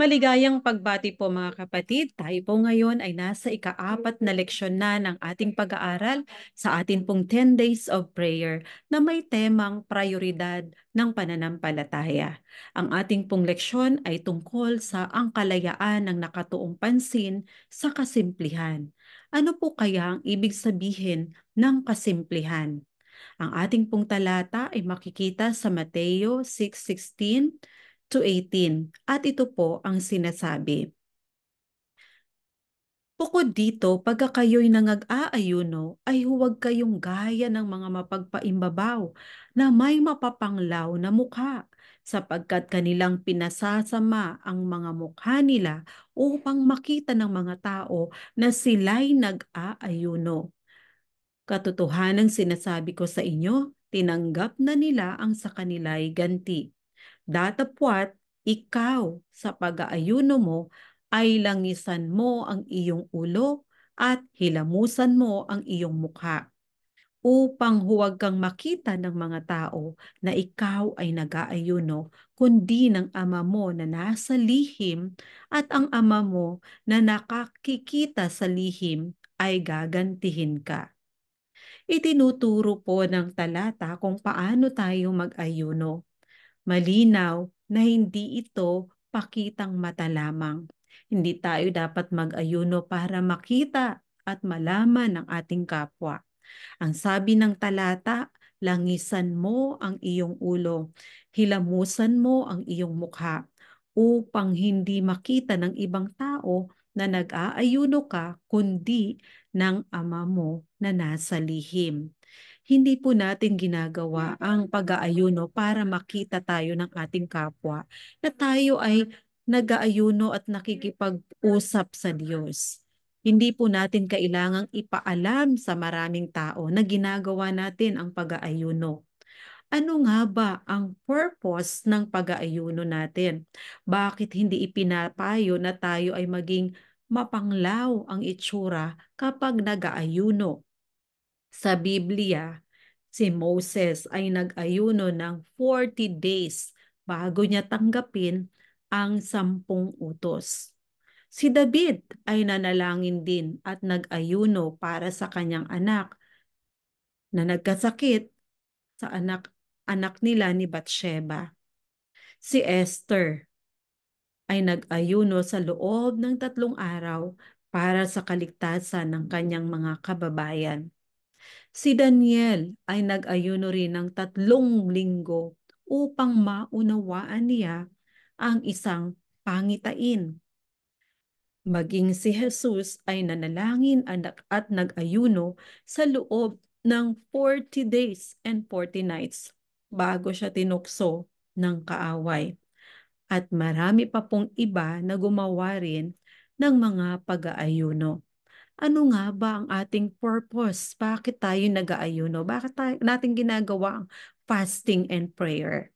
Maligayang pagbati po mga kapatid. Tayo po ngayon ay nasa ika-4 na leksyon na ng ating pag-aaral sa atin pong 10 Days of Prayer na may temang prioridad ng pananampalataya. Ang ating pong leksyon ay tungkol sa ang kalayaan ng nakatuong pansin sa kasimplihan. Ano po kaya ang ibig sabihin ng kasimplihan? Ang ating pong talata ay makikita sa Mateo 6:16 to 18 at ito po ang sinasabi. Bukod dito, pagka kayo'y nangag-aayuno, ay huwag kayong gaya ng mga mapagpaimbabaw na may mapapanglaw na mukha, sapagkat kanilang pinasasama ang mga mukha nila upang makita ng mga tao na sila'y nag-aayuno. Katotohanan sinasabi ko sa inyo, tinanggap na nila ang sa kanila'y ganti. Datapwat, ikaw sa pag-aayuno mo ay langisan mo ang iyong ulo at hilamusan mo ang iyong mukha upang huwag kang makita ng mga tao na ikaw ay nag-aayuno, kundi ng Ama mo na nasa lihim at ang Ama mo na nakakikita sa lihim ay gagantihin ka. Itinuturo po ng talata kung paano tayo mag-ayuno. Malinaw na hindi ito pakitang mata lamang. Hindi tayo dapat mag-ayuno para makita at malaman ng ating kapwa. Ang sabi ng talata, langisan mo ang iyong ulo, hilamusan mo ang iyong mukha, upang hindi makita ng ibang tao na nag-aayuno ka, kundi ng Ama mo na nasa lihim. Hindi po natin ginagawa ang pag-aayuno para makita tayo ng ating kapwa na tayo ay nag-aayuno at nakikipag-usap sa Diyos. Hindi po natin kailangang ipaalam sa maraming tao na ginagawa natin ang pag-aayuno. Ano nga ba ang purpose ng pag-aayuno natin? Bakit hindi ipinapayo na tayo ay maging mapanglaw ang itsura kapag nag-aayuno? Sa Biblia, si Moses ay nag-ayuno ng 40 days bago niya tanggapin ang 10 utos. Si David ay nanalangin din at nag-ayuno para sa kanyang anak na nagkasakit sa anak nila ni Bathsheba. Si Esther ay nag-ayuno sa loob ng 3 araw para sa kaligtasan ng kanyang mga kababayan. Si Daniel ay nag-ayuno rin ng 3 linggo upang maunawaan niya ang isang pangitain. Maging si Jesus ay nanalangin at nag-ayuno sa loob ng 40 days and 40 nights bago siya tinukso ng kaaway. At marami pa pong iba na gumawa rin ng mga pag-aayuno. Ano nga ba ang ating purpose? Bakit tayo nag-aayuno? Bakit natin ginagawa ang fasting and prayer?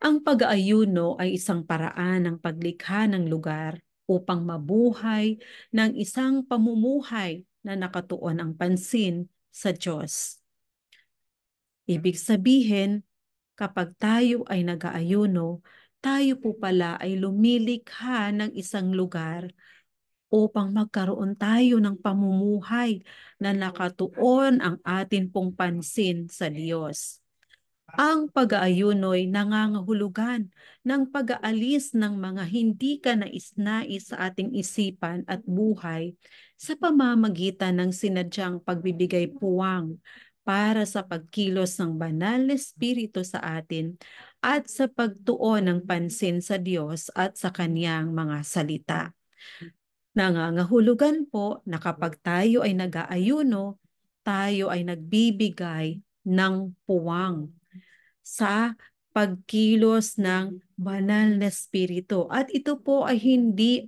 Ang pag-aayuno ay isang paraan ng paglikha ng lugar upang mabuhay ng isang pamumuhay na nakatuon ang pansin sa Diyos. Ibig sabihin, kapag tayo ay nag-aayuno, tayo po pala ay lumilikha ng isang lugar upang magkaroon tayo ng pamumuhay na nakatuon ang atin pong pansin sa Diyos. Ang pag-aayuno'y nangangahulugan ng pag-aalis ng mga hindi ka nais-nais sa ating isipan at buhay sa pamamagitan ng sinadyang pagbibigay puwang para sa pagkilos ng banal na Espiritu sa atin at sa pagtuon ng pansin sa Diyos at sa Kaniyang mga salita. Nangangahulugan po na kapag tayo ay nag-aayuno, tayo ay nagbibigay ng puwang sa pagkilos ng banal na espiritu. At ito po ay hindi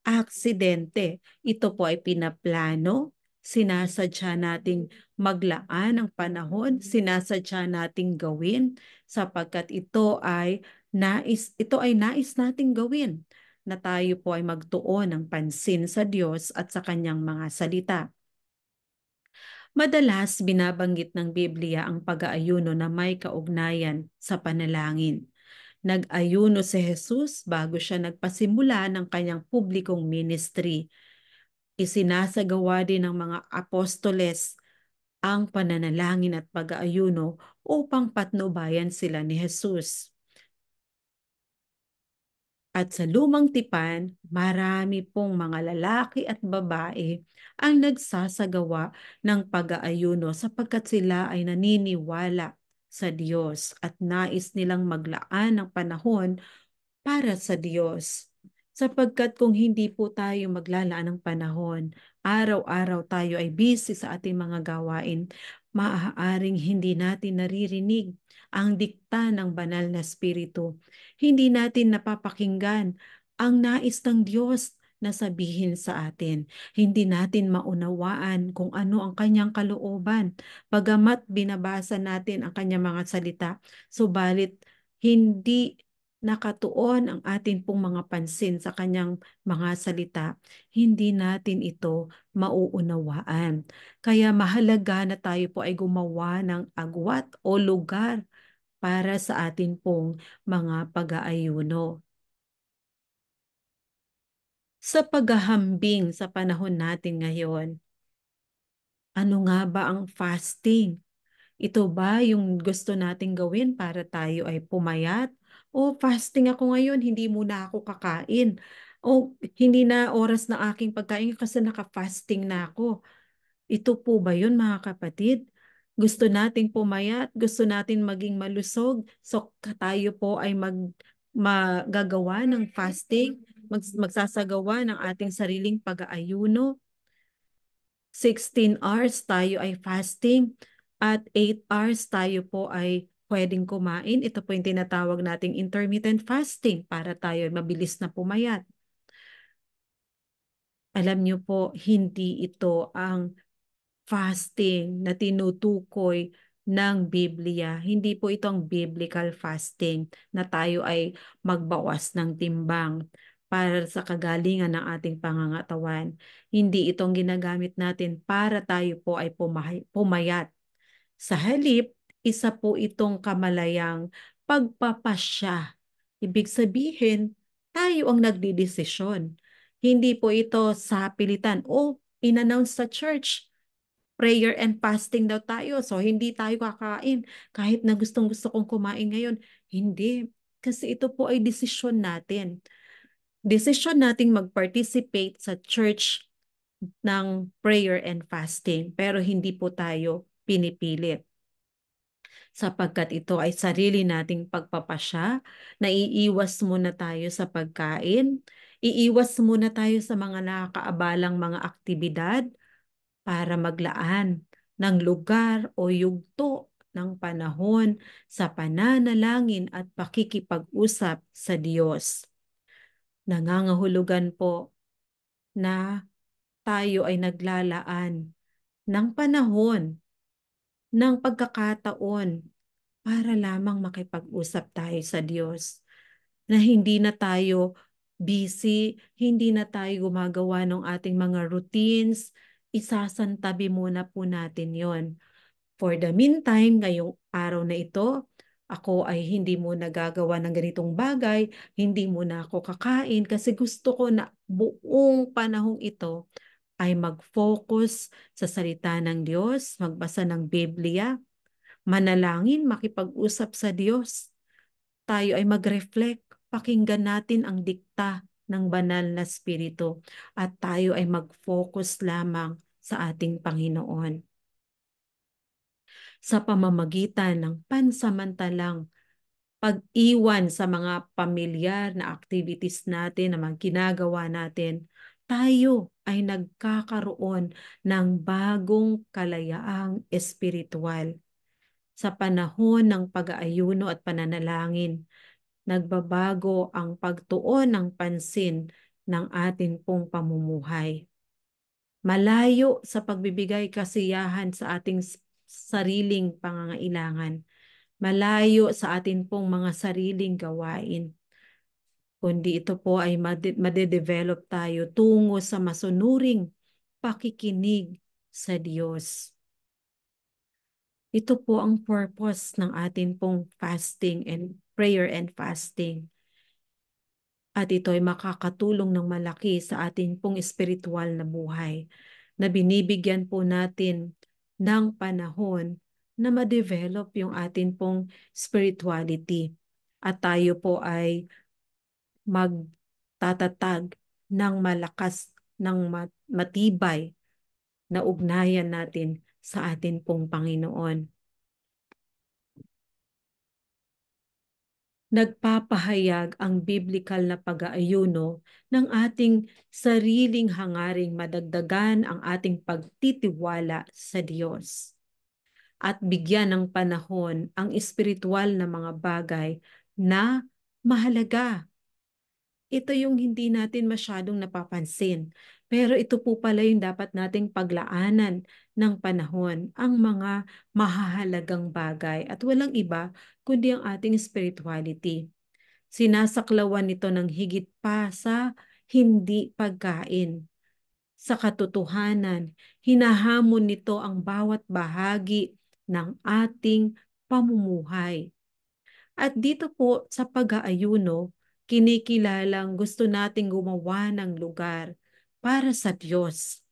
aksidente. Ito po ay pinaplano, sinasadya nating maglaan ng panahon, sinasadya nating gawin sapagkat ito ay nais nating gawin na tayo po ay magtuon ng pansin sa Diyos at sa kanyang mga salita. Madalas binabanggit ng Biblia ang pag-aayuno na may kaugnayan sa panalangin. Nag-ayuno si Jesus bago siya nagpasimula ng kanyang publikong ministry. Isinasagawa din ng mga apostoles ang pananalangin at pag-aayuno upang patnubayan sila ni Jesus. At sa lumang tipan, marami pong mga lalaki at babae ang nagsasagawa ng pag-aayuno sapagkat sila ay naniniwala sa Diyos at nais nilang maglaan ng panahon para sa Diyos. Sapagkat kung hindi po tayo maglalaan ng panahon, araw-araw tayo ay busy sa ating mga gawain, maaaring hindi natin naririnig ang dikta ng banal na Espiritu. Hindi natin napapakinggan ang nais ng Diyos na sabihin sa atin. Hindi natin maunawaan kung ano ang kanyang kalooban. Bagamat binabasa natin ang kanyang mga salita, subalit hindi nakatuon ang atin pong mga pansin sa kanyang mga salita, hindi natin ito mauunawaan. Kaya mahalaga na tayo po ay gumawa ng agwat o lugar para sa atin pong mga pag-aayuno. Sa paghahambing sa panahon natin ngayon, ano nga ba ang fasting? Ito ba yung gusto nating gawin para tayo ay pumayat? O fasting ako ngayon, hindi muna ako kakain. O hindi na oras ng aking pagkain kasi naka-fasting na ako. Ito po ba yun mga kapatid? Gusto nating pumayat, gusto natin maging malusog, so tayo po ay magagawa ng fasting, magsasagawa ng ating sariling pag-aayuno. 16 hours tayo ay fasting at 8 hours tayo po ay pwedeng kumain. Ito po yung tinatawag nating intermittent fasting para tayo ay mabilis na pumayat. Alam niyo po, hindi ito ang fasting na tinutukoy ng Biblia. Hindi po ito ang biblical fasting na tayo ay magbawas ng timbang para sa kagalingan ng ating pangangatawan. Hindi itong ginagamit natin para tayo po ay pumayat. Sa halip, isa po itong kamalayang pagpapasya. Ibig sabihin, tayo ang nagdidesisyon. Hindi po ito sa pilitan o in-announce sa church. Prayer and fasting daw tayo. So, hindi tayo kakain. Kahit na gustong-gusto kong kumain ngayon. Hindi. Kasi ito po ay desisyon natin. Desisyon nating mag-participate sa church ng prayer and fasting. Pero hindi po tayo pinipilit sapagkat ito ay sarili nating pagpapasya, naiiwas muna tayo sa pagkain, iiwas muna tayo sa mga nakakaabalang mga aktibidad para maglaan ng lugar o yugto ng panahon sa pananalangin at pakikipag-usap sa Diyos. Nangangahulugan po na tayo ay naglalaan ng panahon, ng pagkakataon para lamang makipag-usap tayo sa Diyos. Na hindi na tayo busy, hindi na tayo gumagawa ng ating mga routines, isasantabi muna po natin yon. For the meantime, ngayong araw na ito, ako ay hindi muna gagawa ng ganitong bagay, hindi muna ako kakain kasi gusto ko na buong panahong ito ay mag-focus sa salita ng Diyos, magbasa ng Biblia, manalangin, makipag-usap sa Diyos. Tayo ay mag-reflect, pakinggan natin ang dikta ng banal na Espiritu at tayo ay mag-focus lamang sa ating Panginoon. Sa pamamagitan ng pansamantalang pag-iwan sa mga pamilyar na activities natin, na mga ginagawa natin, tayo ay nagkakaroon ng bagong kalayaang espiritual. Sa panahon ng pag-aayuno at pananalangin, nagbabago ang pagtuon ng pansin ng atin pong pamumuhay. Malayo sa pagbibigay kasiyahan sa ating sariling pangangailangan. Malayo sa atin pong mga sariling gawain. Kundi ito po ay madedevelop tayo tungo sa masunuring pakikinig sa Diyos. Ito po ang purpose ng atin pong fasting and prayer and fasting. At ito ay makakatulong ng malaki sa ating pong espiritual na buhay, na binibigyan po natin ng panahon na ma-develop yung ating pong spirituality. At tayo po ay magtatatag ng malakas, ng matibay na ugnayan natin sa atin pong Panginoon. Nagpapahayag ang biblikal na pag-aayuno ng ating sariling hangaring madagdagan ang ating pagtitiwala sa Diyos at bigyan ng panahon ang espiritual na mga bagay na mahalaga. Ito yung hindi natin masyadong napapansin. Pero ito po pala yung dapat nating paglaanan ng panahon, ang mga mahahalagang bagay at walang iba kundi ang ating spirituality. Sinasaklawan nito ng higit pa sa hindi pagkain. Sa katotohanan, hinahamon nito ang bawat bahagi ng ating pamumuhay. At dito po sa pag-aayuno, kinikilalang gusto nating gumawa ng lugar para sa Diyos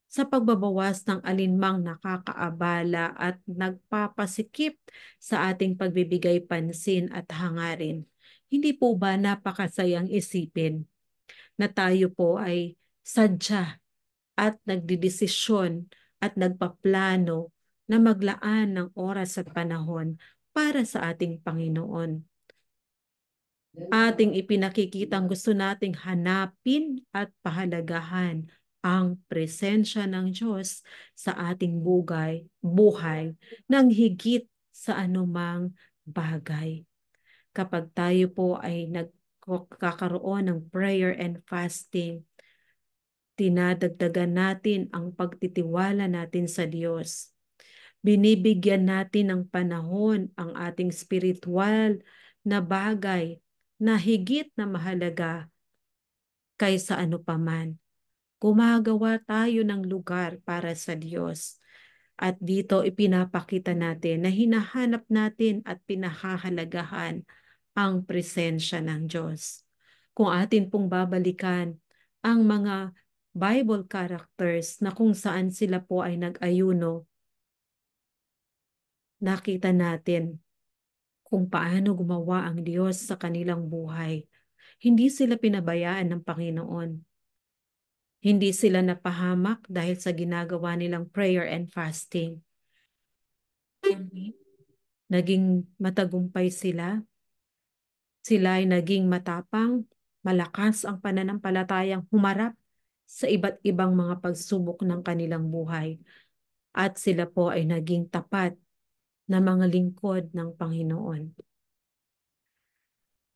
sa pagbabawas ng alinmang nakakaabala at nagpapasikip sa ating pagbibigay pansin at hangarin. Hindi po ba napakasayang isipin na tayo po ay sadya at nagdidesisyon at nagpaplano na maglaan ng oras at panahon para sa ating Panginoon. Ating ipinakikitang gusto nating hanapin at pahalagahan ang presensya ng Diyos sa ating buhay ng higit sa anumang bagay. Kapag tayo po ay nagkakaroon ng prayer and fasting, tinadagdagan natin ang pagtitiwala natin sa Diyos. Binibigyan natin ng panahon ang ating spiritual na bagay na higit na mahalaga kaysa ano paman. Gumagawa tayo ng lugar para sa Diyos. At dito ipinapakita natin na hinahanap natin at pinahahalagahan ang presensya ng Diyos. Kung atin pong babalikan ang mga Bible characters na kung saan sila po ay nag-ayuno, nakita natin kung paano gumawa ang Diyos sa kanilang buhay. Hindi sila pinabayaan ng Panginoon. Hindi sila napahamak dahil sa ginagawa nilang prayer and fasting. Naging matagumpay sila. Sila ay naging matapang, malakas ang pananampalatayang humarap sa iba't ibang mga pagsubok ng kanilang buhay. At sila po ay naging tapat na mga lingkod ng Panginoon.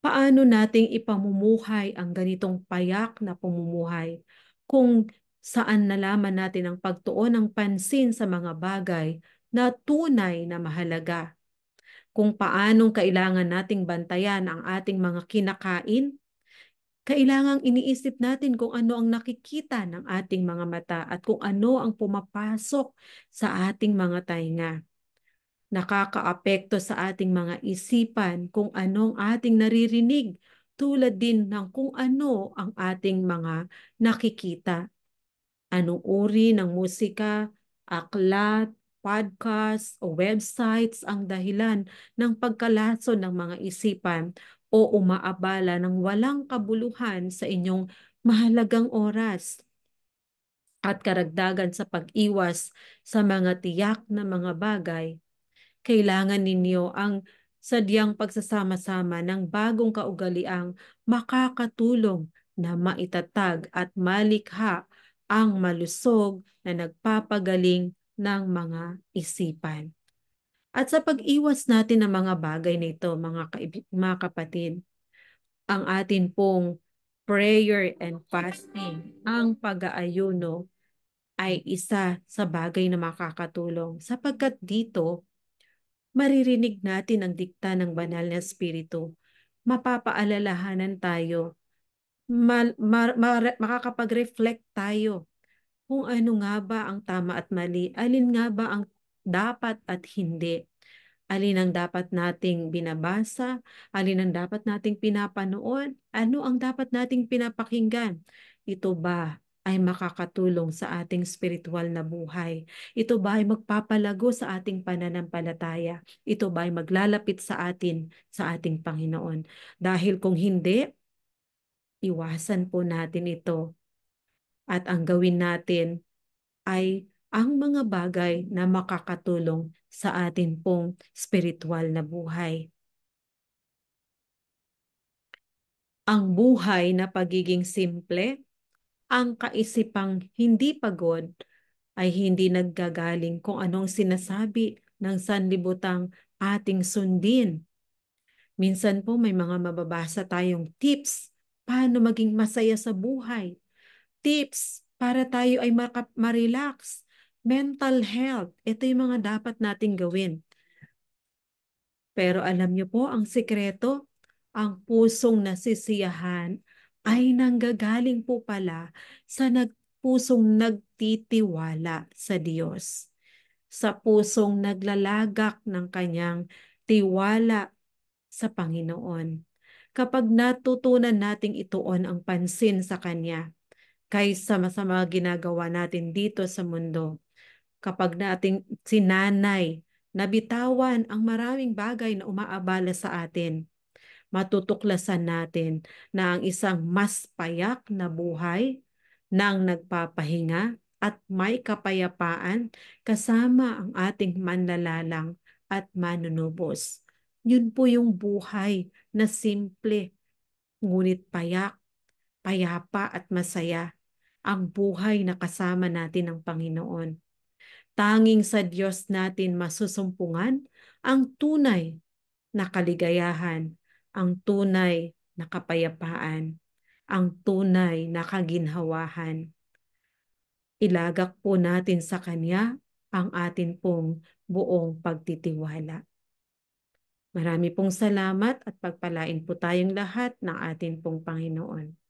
Paano nating ipamumuhay ang ganitong payak na pamumuhay kung saan nalaman natin ang pagtuon ng pansin sa mga bagay na tunay na mahalaga? Kung paanong kailangan nating bantayan ang ating mga kinakain, kailangang iniisip natin kung ano ang nakikita ng ating mga mata at kung ano ang pumapasok sa ating mga tainga. Nakakaapekto sa ating mga isipan kung anong ating naririnig, tulad din ng kung ano ang ating mga nakikita. Anong uri ng musika, aklat, podcast o websites ang dahilan ng pagkalason ng mga isipan o umaabala ng walang kabuluhan sa inyong mahalagang oras? At karagdagan sa pag-iwas sa mga tiyak na mga bagay, kailangan ninyo ang sadyang pagsasama-sama ng bagong kaugaliang makakatulong na maitatag at malikha ang malusog na nagpapagaling ng mga isipan. At sa pag-iwas natin ng mga bagay na ito, mga kapatid, ang atin pong prayer and fasting, ang pag-aayuno ay isa sa bagay na makakatulong sapagkat dito maririnig natin ang dikta ng banal na espiritu. Mapapaalalahanan tayo. Makakapag-reflect tayo kung ano nga ba ang tama at mali, alin nga ba ang dapat at hindi. Alin ang dapat nating binabasa? Alin ang dapat nating pinapanood? Ano ang dapat nating pinapakinggan? Ito ba ay makakatulong sa ating spiritual na buhay? Ito ba ay magpapalago sa ating pananampalataya? Ito ba ay maglalapit sa atin sa ating Panginoon? Dahil kung hindi, iwasan po natin ito at ang gawin natin ay ang mga bagay na makakatulong sa atin pong spiritual na buhay. Ang buhay na pagiging simple, ang kaisipang hindi pagod, ay hindi naggagaling kung anong sinasabi ng sanlibutang ating sundin. Minsan po may mga mababasa tayong tips paano maging masaya sa buhay. Tips para tayo ay ma-relax. Mental health, ito yung mga dapat nating gawin. Pero alam niyo po ang sikreto, ang pusong nasisiyahan ay nanggagaling po pala sa pusong nagtitiwala sa Diyos. Sa pusong naglalagak ng kanyang tiwala sa Panginoon. Kapag natutunan nating ituon ang pansin sa Kanya, kaysa sa mga ginagawa natin dito sa mundo, kapag nating sinanay, nabitawan ang maraming bagay na umaabala sa atin, matutuklasan natin na ang isang mas payak na buhay nang nagpapahinga at may kapayapaan kasama ang ating manlalalang at manunubos. Yun po yung buhay na simple, ngunit payak, payapa at masaya. Ang buhay na kasama natin ang Panginoon. Tanging sa Diyos natin masusumpungan ang tunay na kaligayahan, ang tunay na kapayapaan, ang tunay na kaginhawahan. Ilagak po natin sa Kanya ang atin pong buong pagtitiwala. Marami pong salamat at pagpalain po tayong lahat ng atin pong Panginoon.